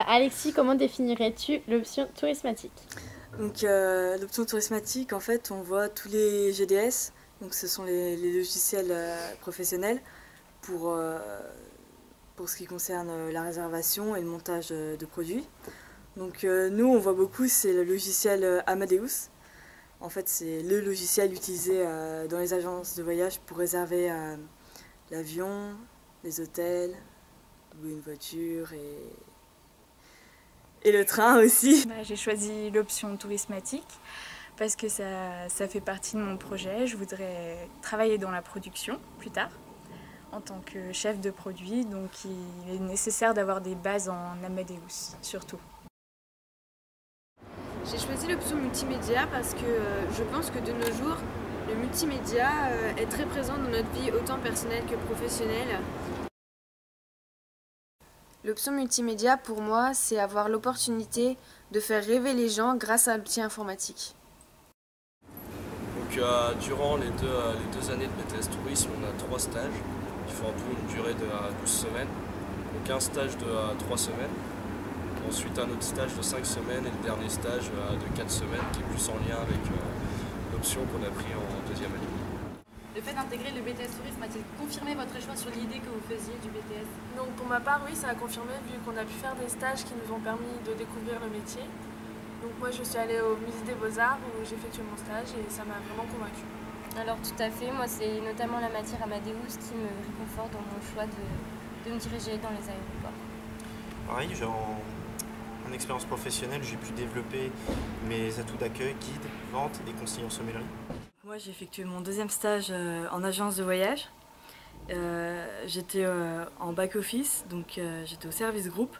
Alexis, comment définirais-tu l'option tourismatique? Donc l'option tourismatique, en fait, on voit tous les GDS, donc ce sont les logiciels professionnels pour, pour ce qui concerne la réservation et le montage de produits. Donc nous, on voit beaucoup, c'est le logiciel Amadeus. En fait, c'est le logiciel utilisé dans les agences de voyage pour réserver l'avion, les hôtels, louer une voiture et le train aussi. J'ai choisi l'option tourismatique parce que ça fait partie de mon projet. Je voudrais travailler dans la production plus tard en tant que chef de produit, donc il est nécessaire d'avoir des bases en Amadeus surtout. J'ai choisi l'option multimédia parce que je pense que de nos jours, le multimédia est très présent dans notre vie, autant personnelle que professionnelle. L'option multimédia, pour moi, c'est avoir l'opportunité de faire rêver les gens grâce à l'outil informatique. Donc, durant les deux années de BTS Tourisme, on a 3 stages qui font en tout une durée de 12 semaines. Donc un stage de 3 semaines. Ensuite un autre stage de 5 semaines et le dernier stage de 4 semaines qui est plus en lien avec l'option qu'on a pris en deuxième année. Le fait d'intégrer le BTS Tourisme a-t-il confirmé votre choix sur l'idée que vous faisiez du BTS? Donc pour ma part, oui, ça a confirmé vu qu'on a pu faire des stages qui nous ont permis de découvrir le métier. Donc moi je suis allée au musée des Beaux-Arts où j'ai effectué mon stage et ça m'a vraiment convaincue. Alors tout à fait, moi c'est notamment la matière Amadeus qui me réconforte dans mon choix de me diriger dans les aéroports. Pareil, en expérience professionnelle, j'ai pu développer mes atouts d'accueil, guide, vente et conseiller en sommellerie. Moi, j'ai effectué mon deuxième stage en agence de voyage. J'étais en back-office, donc j'étais au service groupe.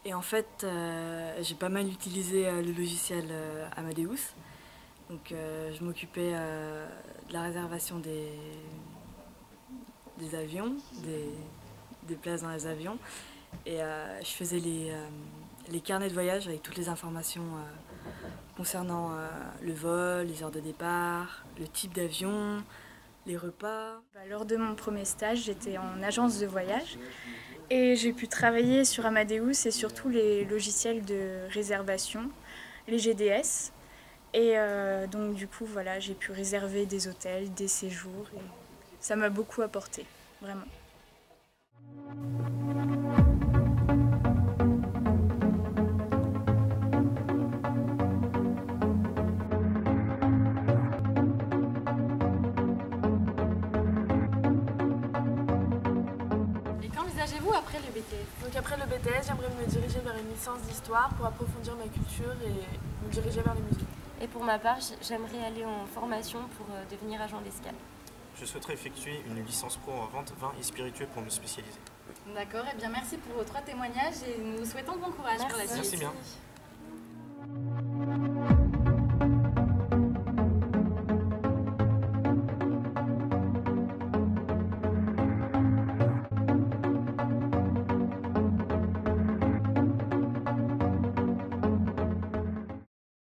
Et en fait, j'ai pas mal utilisé le logiciel Amadeus. Donc je m'occupais de la réservation des avions, des places dans les avions. Et je faisais les carnets de voyage avec toutes les informations concernant le vol, les heures de départ, le type d'avion, les repas. Lors de mon premier stage, j'étais en agence de voyage et j'ai pu travailler sur Amadeus et sur tous les logiciels de réservation, les GDS. Et donc du coup, voilà, j'ai pu réserver des hôtels, des séjours et ça m'a beaucoup apporté, vraiment. Qu'envisagez-vous après le BTS? Donc après le BTS, j'aimerais me diriger vers une licence d'histoire pour approfondir ma culture et me diriger vers les musées. Et pour ma part, j'aimerais aller en formation pour devenir agent d'escale. Je souhaiterais effectuer une licence pro en vente, vin et spiritueux pour me spécialiser. D'accord, et bien merci pour vos 3 témoignages et nous vous souhaitons bon courage pour la suite. Merci bien.